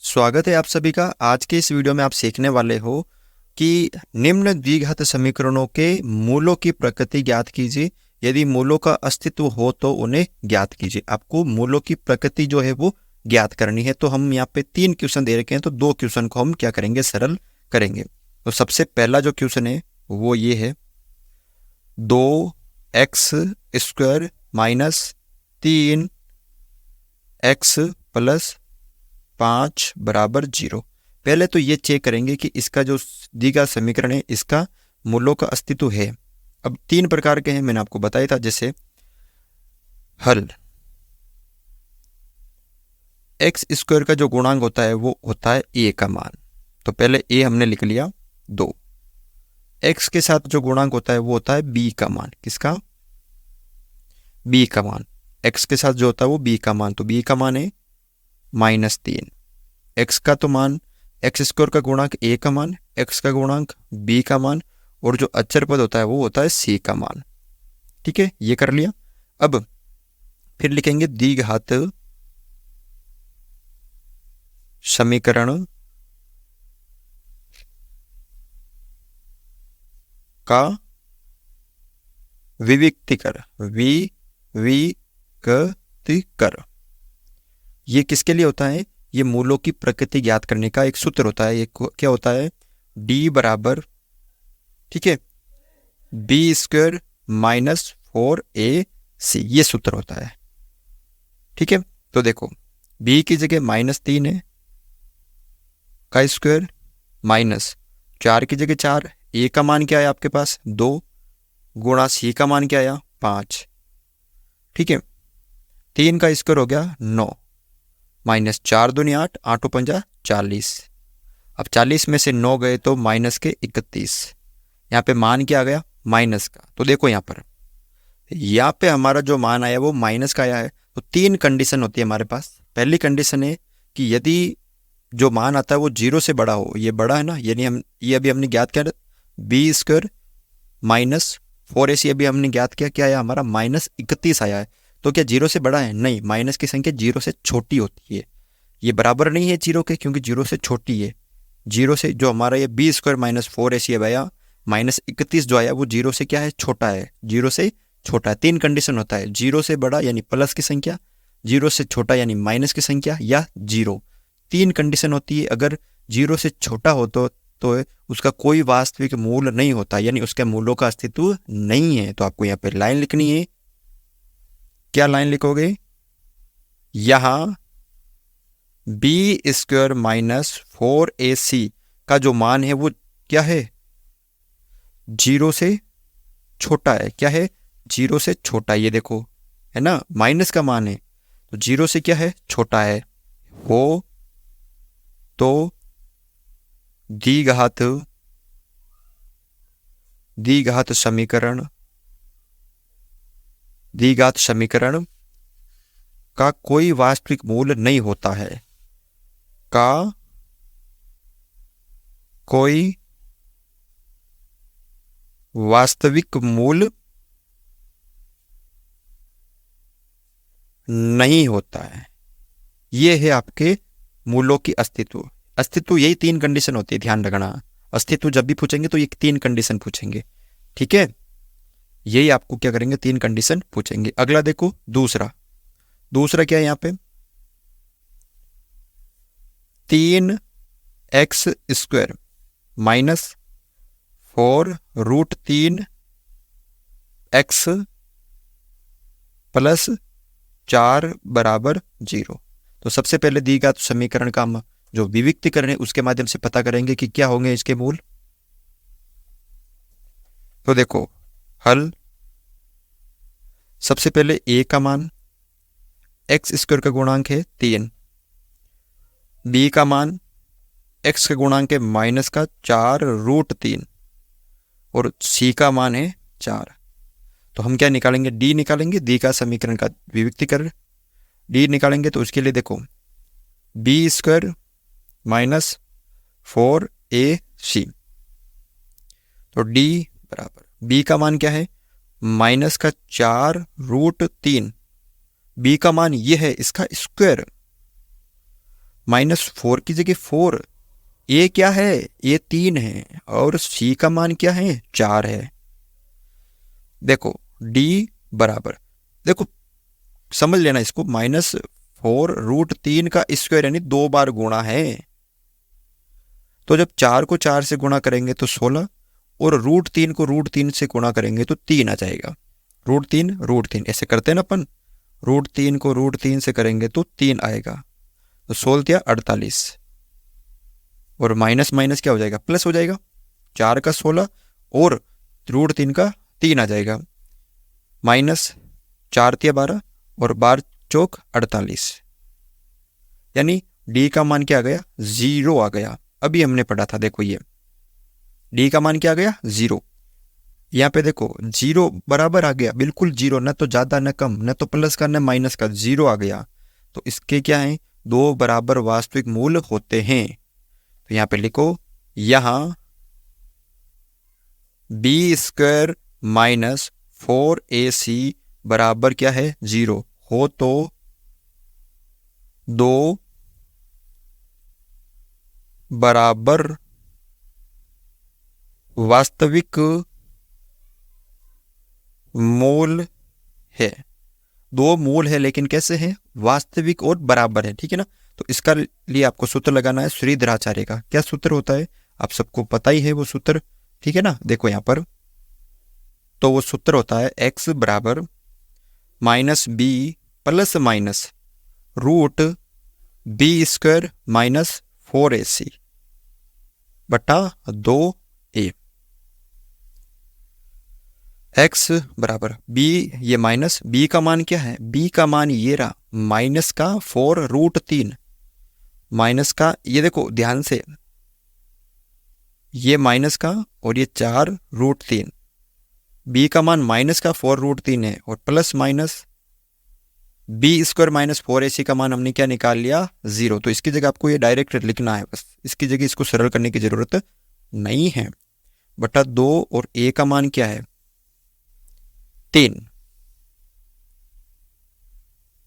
स्वागत है आप सभी का। आज के इस वीडियो में आप सीखने वाले हो कि निम्न द्विघात समीकरणों के मूलों की प्रकृति ज्ञात कीजिए। यदि मूलों का अस्तित्व हो तो उन्हें ज्ञात कीजिए। आपको मूलों की प्रकृति जो है वो ज्ञात करनी है। तो हम यहाँ पे 3 क्वेश्चन दे रखे हैं, तो 2 क्वेश्चन को हम क्या करेंगे, सरल करेंगे। तो सबसे पहला जो क्वेश्चन है वो ये है, 2x² माइनस 3x प्लस 5 बराबर 0। पहले तो ये चेक करेंगे कि इसका जो द्विघात समीकरण है इसका मूलों का अस्तित्व है। अब 3 प्रकार के हैं, मैंने आपको बताया था। जैसे हल, x² का जो गुणांक होता है वो होता है a का मान, तो पहले a हमने लिख लिया 2। x के साथ जो गुणांक होता है वो होता है b का मान। किसका? b का मान। x के साथ जो होता है वो b का मान, तो b का मान है -3। x का तो मान, x² का गुणांक a का मान, x का गुणांक b का मान, और जो अचर पद होता है वो होता है c का मान। ठीक है, ये कर लिया। अब फिर लिखेंगे द्विघात समीकरण का विविक्तीकर। विविक्तीकर ये किसके लिए होता है? ये मूलों की प्रकृति ज्ञात करने का एक सूत्र होता है। ये क्या होता है? d बराबर, ठीक है, b² माइनस 4ac, ये सूत्र होता है। ठीक है, तो देखो b की जगह -3 है का स्क्वायर, माइनस 4 की जगह 4, a का मान क्या है आपके पास 2, गुणा c का मान क्या आया 5। ठीक है, 3 का स्क्वायर हो गया 9, माइनस 4 दूनी 8, 8 पंजा 40। अब 40 में से 9 गए तो माइनस के 31। यहाँ पे मान क्या आ गया? माइनस का। तो देखो यहाँ पे हमारा जो मान आया वो माइनस का आया है। तो 3 कंडीशन होती है हमारे पास। पहली कंडीशन है कि यदि जो मान आता है वो 0 से बड़ा हो, ये बड़ा है ना, यानी हम ये अभी हमने ज्ञात किया b² माइनस 4ac, अभी हमने ज्ञात किया क्या आया हमारा -31 आया है। तो क्या 0 से बड़ा है? नहीं, माइनस की संख्या 0 से छोटी होती है। ये बराबर नहीं है 0 के, क्योंकि 0 से छोटी है। 0 से जो हमारा ये b² माइनस 4ac आया, -31 जो आया वो 0 से क्या है? छोटा है। 0 से छोटा है। 3 कंडीशन होता है, 0 से बड़ा यानी प्लस की संख्या, 0 से छोटा यानी माइनस की संख्या, या 0। 3 कंडीशन होती है। अगर 0 से छोटा हो तो उसका कोई वास्तविक मूल नहीं होता, यानी उसके मूलों का अस्तित्व नहीं है। तो आपको यहाँ पे लाइन लिखनी है। क्या लाइन लिखोगे? यहां b² माइनस 4ac का जो मान है वो क्या है? 0 से छोटा है। क्या है? 0 से छोटा। ये देखो है ना, माइनस का मान है तो 0 से क्या है? छोटा है। हो तो द्विघात समीकरण का कोई वास्तविक मूल नहीं होता है। का कोई वास्तविक मूल नहीं होता है। ये है आपके मूलों की अस्तित्व। यही 3 कंडीशन होती है, ध्यान रखना। अस्तित्व जब भी पूछेंगे तो ये 3 कंडीशन पूछेंगे। ठीक है, यही आपको क्या करेंगे, 3 कंडीशन पूछेंगे। अगला देखो, दूसरा क्या है यहाँ पे? 3x² माइनस 4√3x प्लस 4 बराबर 0। तो सबसे पहले द्विघात समीकरण का हम जो विविक्तीकरण है उसके माध्यम से पता करेंगे कि क्या होंगे इसके मूल। तो देखो हल, सबसे पहले a का मान, x² का गुणांक है 3, b का मान, x का गुणांक है माइनस का 4√3, और c का मान है 4। तो हम क्या निकालेंगे? d निकालेंगे, द्विघात समीकरण का विविक्तीकरण। d निकालेंगे तो उसके लिए देखो b² माइनस 4ac, तो d बराबर, b का मान क्या है? माइनस का 4√3, b का मान ये है इसका स्क्वायर, -4 की जगह 4, ए क्या है, ए 3 है और सी का मान क्या है, 4 है। देखो डी बराबर, देखो समझ लेना इसको, -4√3 का स्क्वायर यानी 2 बार गुणा है। तो जब 4 को 4 से गुणा करेंगे तो 16 और √3 को √3 से गुणा करेंगे तो 3 आ जाएगा। √3 ऐसे करते हैं ना अपन, √3 को √3 से करेंगे तो 3 आएगा। तो 16 या 48 और माइनस माइनस क्या हो जाएगा, प्लस हो जाएगा। 4 का 16 और √3 का 3 आ जाएगा। -4 या 12 और 12 चौक 48, यानी डी का मान क्या आ गया, 0 आ गया। अभी हमने पढ़ा था, देखो ये डी का मान क्या आ गया, 0। यहाँ पे देखो 0 बराबर आ गया, बिल्कुल 0, न तो ज़्यादा न कम, न तो प्लस का न माइनस का, 0 आ गया। तो इसके क्या है, 2 बराबर वास्तविक मूल होते हैं। तो यहाँ पे लिखो, यहाँ b² - 4ac बराबर क्या है, 0 हो तो 2 बराबर वास्तविक मूल है। 2 मूल है लेकिन कैसे है, वास्तविक और बराबर है, ठीक है ना। तो इसका लिए आपको सूत्र लगाना है श्रीधराचार्य का। क्या सूत्र होता है, आप सबको पता ही है वो सूत्र, ठीक है ना। देखो यहाँ पर तो वो सूत्र होता है x बराबर -b plus minus √b² - 4ac बटा 2a। x बराबर b, ये माइनस, b का मान क्या है, b का मान ये रहा, माइनस का 4√3, माइनस का ये देखो ध्यान से, ये माइनस का और ये 4√3, b का मान माइनस का 4√3 है और प्लस माइनस b² - 4ac का मान हमने क्या निकाल लिया, 0। तो इसकी जगह आपको ये डायरेक्ट लिखना है, बस इसकी जगह इसको सरल करने की जरूरत नहीं है। बटा 2 और a का मान क्या है, 3।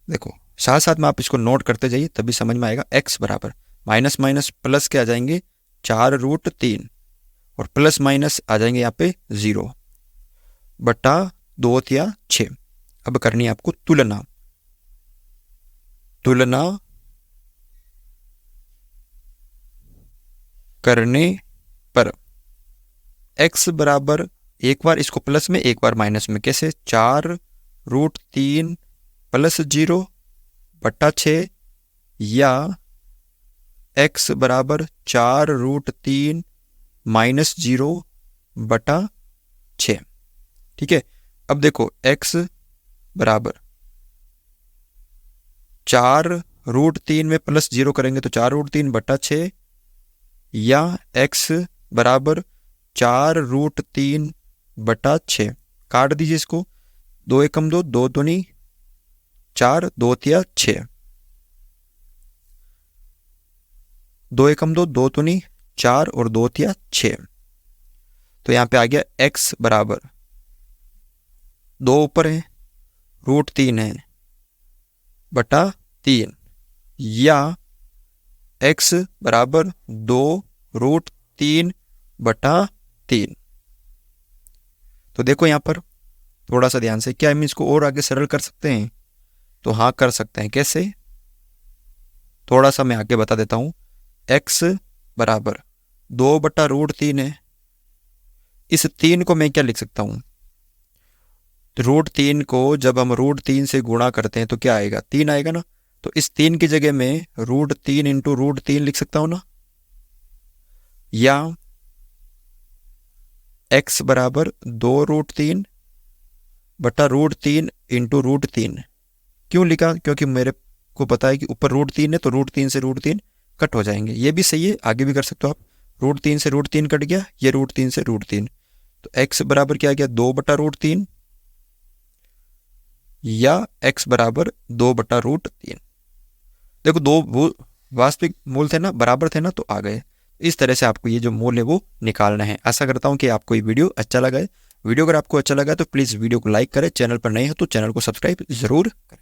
देखो साथ साथ में आप इसको नोट करते जाइए तभी समझ में आएगा। x बराबर माइनस माइनस प्लस के आ जाएंगे 4√3 और प्लस माइनस आ जाएंगे यहाँ पे 0 बटा 2 या 6। अब करनी है आपको तुलना, तुलना करने पर x बराबर, एक बार इसको प्लस में एक बार माइनस में, कैसे, 4√3 प्लस 0 बटा 6 या x बराबर 4√3 माइनस 0 बटा 6, ठीक है। अब देखो x बराबर 4√3 में प्लस 0 करेंगे तो 4√3 बटा 6 या x बराबर 4√3 बटा 6। काट दीजिए इसको, 2 एकम 2, 2 दूनी 4, 2 तिया 6, 2 एकम 2, 2 दूनी 4 और 2 तिया 6। तो यहाँ पे आ गया x बराबर 2 ऊपर है, √3 है बटा 3 या x बराबर 2√3 बटा 3। तो देखो यहाँ पर थोड़ा सा ध्यान से, क्या हम इसको और आगे सरल कर सकते हैं, तो हाँ कर सकते हैं। कैसे, थोड़ा सा मैं आगे बता देता हूँ। x बराबर 2 बटा √3 है, इस 3 को मैं क्या लिख सकता हूँ, √3 को जब हम √3 से गुणा करते हैं तो क्या आएगा, 3 आएगा ना। तो इस 3 की जगह में √3 इंटू √3 लिख सकता हूँ ना, या x बराबर 2√3 बटा √3 इंटू √3। क्यों लिखा, क्योंकि मेरे को पता है कि ऊपर √3 है तो √3 से √3 कट हो जाएंगे। ये भी सही है, आगे भी कर सकते हो आप, √3 से √3 कट गया, ये √3 से √3, तो x बराबर क्या गया, 2 बटा √3 या x बराबर 2 बटा √3। देखो दो वो वास्तविक मूल थे ना, बराबर थे ना, तो आ गए। इस तरह से आपको ये जो मूल है वो निकालना है। आशा करता हूँ कि आपको ये वीडियो अच्छा लगा है। वीडियो अगर आपको अच्छा लगा तो प्लीज़ वीडियो को लाइक करें, चैनल पर नए हो तो चैनल को सब्सक्राइब जरूर करें।